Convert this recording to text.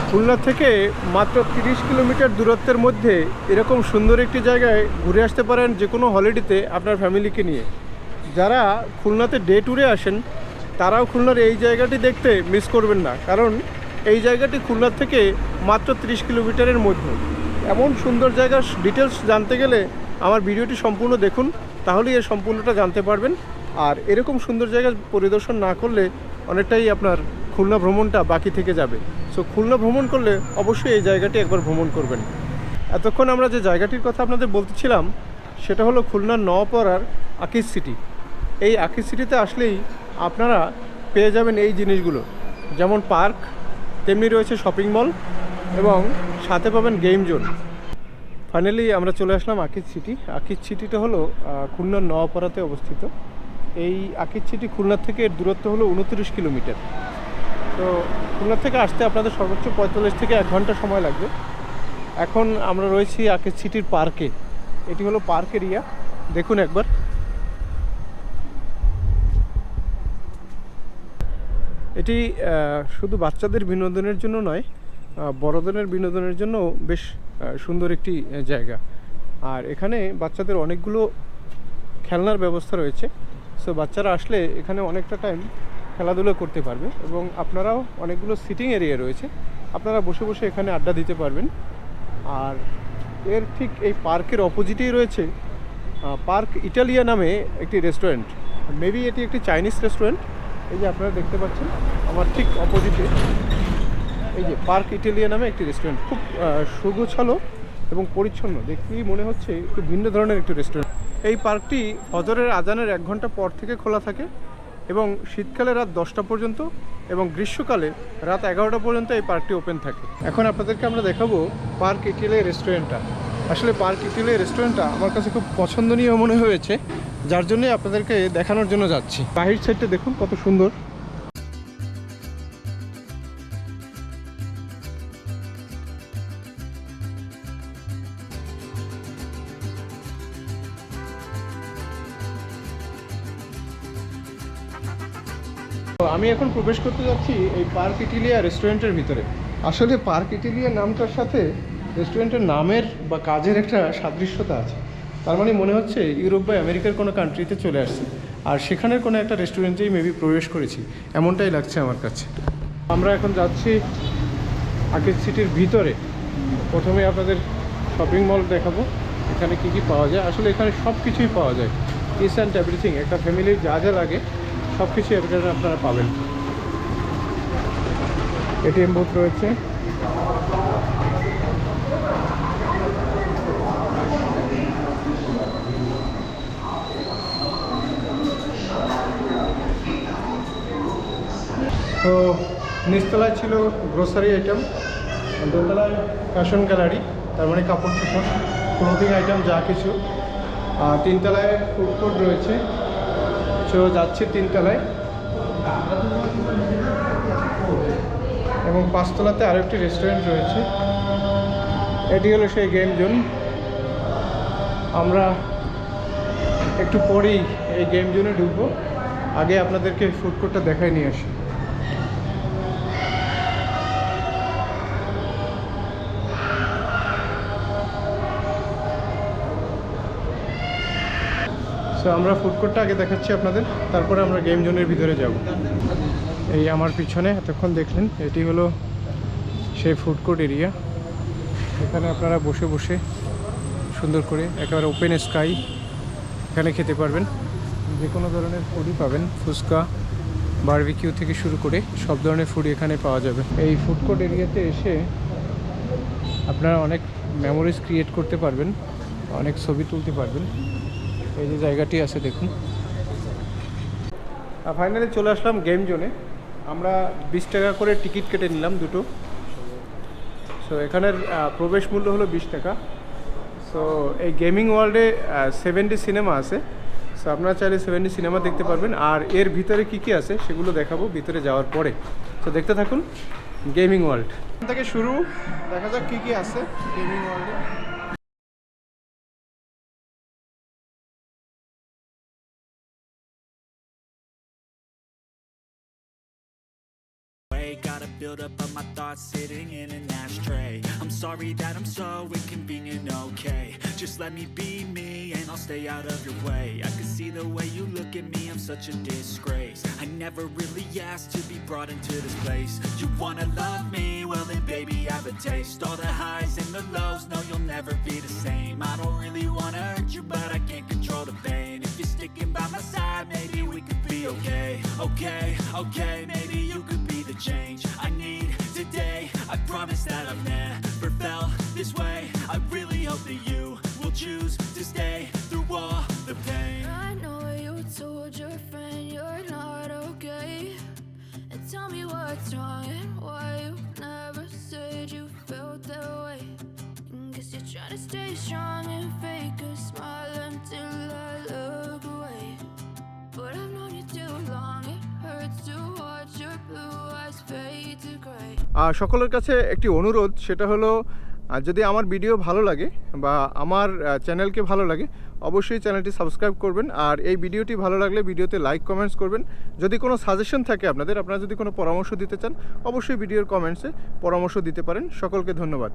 খুলনা থেকে মাত্র 30 কিলোমিটার দূরত্বের মধ্যে এরকম সুন্দর একটি জায়গায় ঘুরে আসতে পারেন যে কোনো হলিডেতে আপনার ফ্যামিলিকে নিয়ে। যারা খুলনাতে ডে ট্যুরে আসেন তারাও খুলনার এই জায়গাটি দেখতে মিস করবেন না, কারণ এই জায়গাটি খুলনার থেকে মাত্র 30 কিলোমিটারের মধ্যে। এমন সুন্দর জায়গার ডিটেলস জানতে গেলে আমার ভিডিওটি সম্পূর্ণ দেখুন, তাহলেই এর সম্পূর্ণটা জানতে পারবেন। আর এরকম সুন্দর জায়গা পরিদর্শন না করলে অনেকটাই আপনার খুলনা ভ্রমণটা বাকি থেকে যাবে। সো খুলনা ভ্রমণ করলে অবশ্যই এই জায়গাটি একবার ভ্রমণ করবেন। এতক্ষণ আমরা যে জায়গাটির কথা আপনাদের বলতেছিলাম সেটা হলো খুলনার নওপাড়ার আকিজ সিটি। এই আকিজ সিটিতে আসলেই আপনারা পেয়ে যাবেন এই জিনিসগুলো, যেমন পার্ক, তেমনি রয়েছে শপিং মল এবং সাথে পাবেন গেম জোন। ফাইনালি আমরা চলে আসলাম আকিজ সিটি। আকিজ সিটিটা হলো খুলনার নওপাড়াতে অবস্থিত। এই আকিজ সিটি খুলনার থেকে এর দূরত্ব হলো 29 কিলোমিটার। তো খুলনা থেকে আসতে আপনাদের সর্বোচ্চ 45 থেকে 1 ঘন্টা সময় লাগবে। এখন আমরা রয়েছি আকিজ সিটির পার্কে। এটি হলো পার্ক এরিয়া, দেখুন একবার। এটি শুধু বাচ্চাদের বিনোদনের জন্য নয়, বড়দের বিনোদনের জন্য বেশ সুন্দর একটি জায়গা। আর এখানে বাচ্চাদের অনেকগুলো খেলনার ব্যবস্থা রয়েছে। সো বাচ্চারা আসলে এখানে অনেকটা টাইম খেলাধুলো করতে পারবে এবং আপনারাও অনেকগুলো সিটিং এরিয়া রয়েছে, আপনারা বসে বসে এখানে আড্ডা দিতে পারবেন। আর এর ঠিক এই পার্কের অপোজিটেই রয়েছে পার্ক ইটালিয়া নামে একটি রেস্টুরেন্ট। মেবি এটি একটি চাইনিজ রেস্টুরেন্ট। এই যে আপনারা দেখতে পাচ্ছেন আমার ঠিক অপোজিটে এই যে পার্ক ইটালিয়া নামে একটি রেস্টুরেন্ট, খুব সুগোছালো এবং পরিচ্ছন্ন, দেখতেই মনে হচ্ছে একটু ভিন্ন ধরনের একটি রেস্টুরেন্ট। এই পার্কটি ফজরের আজানের 1 ঘন্টা পর থেকে খোলা থাকে এবং শীতকালে রাত 10টা পর্যন্ত এবং গ্রীষ্মকালে রাত 11টা পর্যন্ত এই পার্কটি ওপেন থাকে। এখন আপনাদেরকে আমরা দেখাবো পার্ক ইটালিয়া রেস্টুরেন্টটা। আসলে পার্ক ইটালিয়া রেস্টুরেন্টটা আমার কাছে খুব পছন্দনীয় মনে হয়েছে, যার জন্যই আপনাদেরকে দেখানোর জন্য যাচ্ছি। বাহির সাইডটা দেখুন কত সুন্দর। আমি এখন প্রবেশ করতে যাচ্ছি এই পার্ক ইটালিয়া রেস্টুরেন্টের ভিতরে। আসলে পার্ক ইটালিয়া নামটার সাথে রেস্টুরেন্টের নামের বা কাজের একটা সাদৃশ্যতা আছে। তার মানে মনে হচ্ছে ইউরোপ বা আমেরিকার কোনো কান্ট্রিতে চলে আসছে আর সেখানের কোনো একটা রেস্টুরেন্টেই মেবি প্রবেশ করেছি, এমনটাই লাগছে আমার কাছে। আমরা এখন যাচ্ছি আকিজ সিটির ভিতরে। প্রথমে আপনাদের শপিং মল দেখাবো, এখানে কি কি পাওয়া যায়। আসলে এখানে সব কিছুই পাওয়া যায়, ইস অ্যান্ড এভরিথিং। একটা ফ্যামিলির যা যা লাগে সব কিছু এখানে আপনারা পাবেন। এটিএম বুথ রয়েছে, তো নিচতলায় ছিল গ্রোসারি আইটেম, দোতলায় ফ্যাশন গ্যালারি, তার মানে কাপড় চোপড়, ক্লোথিং আইটেম যা কিছু। আর 3তলায় ফুড কোর্ট রয়েছে। সো যাচ্ছি 3তলায় এবং 5তলাতে আরও একটি রেস্টুরেন্ট রয়েছে। এটি হলো সেই গেম জোন। আমরা একটু পরেই এই গেম জোনে ঢুকবো, আগে আপনাদেরকে ফুড কোর্টটা দেখাই নিয়ে আসি। সো আমরা ফুড কোর্টটা আগে দেখাচ্ছি আপনাদের, তারপরে আমরা গেম জোনের ভিতরে যাব। এই আমার পিছনে এতক্ষণ দেখলেন, এটি হলো সেই ফুড কোর্ট এরিয়া। এখানে আপনারা বসে বসে সুন্দর করে একেবারে ওপেন স্কাই এখানে খেতে পারবেন। যে কোনো ধরনের ফুডই পাবেন, ফুচকা, বারবিকিউ থেকে শুরু করে সব ধরনের ফুডই এখানে পাওয়া যাবে। এই ফুড কোর্ট এরিয়াতে এসে আপনারা অনেক মেমোরিজ ক্রিয়েট করতে পারবেন, অনেক ছবি তুলতে পারবেন। এই যে জায়গাটি আছে দেখুন। ফাইনালি চলে আসলাম গেম জোনে। আমরা 20 টাকা করে টিকিট কেটে নিলাম দুটো। সো এখানের প্রবেশ মূল্য হলো 20 টাকা। সো এই গেমিং ওয়ার্ল্ডে 7D সিনেমা আছে। সো আপনারা চাইলে 7D সিনেমা দেখতে পারবেন। আর এর ভিতরে কি কি আছে সেগুলো দেখাবো ভিতরে যাওয়ার পরে। তো দেখতে থাকুন গেমিং ওয়ার্ল্ড। এখান থেকে শুরু, দেখা যাক কী কী আছে গেমিং ওয়ার্ল্ডে। buildup of my thoughts sitting in an ashtray. I'm sorry that I'm so inconvenient, okay? Just let me be me and I'll stay out of your way. I can see the way you look at me, I'm such a disgrace. I never really asked to be brought into this place. You wanna love me? Well then baby, have a taste. All the highs and the lows, no you'll never be the same. I don't really wanna hurt you, but I can't control the pain. If you're sticking by my side, maybe we could be okay. Okay, maybe you could be the change I need today. I promise that I've never felt this way. I really hope that you will choose to stay through all the pain. I know you told your friend you're not okay, and tell me what's wrong and why you never said you felt that way. Guess you're trying to stay strong and fake a smile until I look away. But I've known you too long, it hurts to watch your blue eyes fade to gray. সকলের কাছে একটি অনুরোধ, সেটা হলো যদি আমার video ভালো লাগে বা আমার চ্যানেলকে ভালো লাগে অবশ্যই চ্যানেলটি সাবস্ক্রাইব করবেন। আর এই ভিডিওটি ভালো লাগলে ভিডিওতে লাইক কমেন্টস করবেন। যদি কোনো সাজেশন থাকে আপনারা যদি কোনো পরামর্শ দিতে চান অবশ্যই ভিডিওর কমেন্টসে পরামর্শ দিতে পারেন। সকলকে ধন্যবাদ।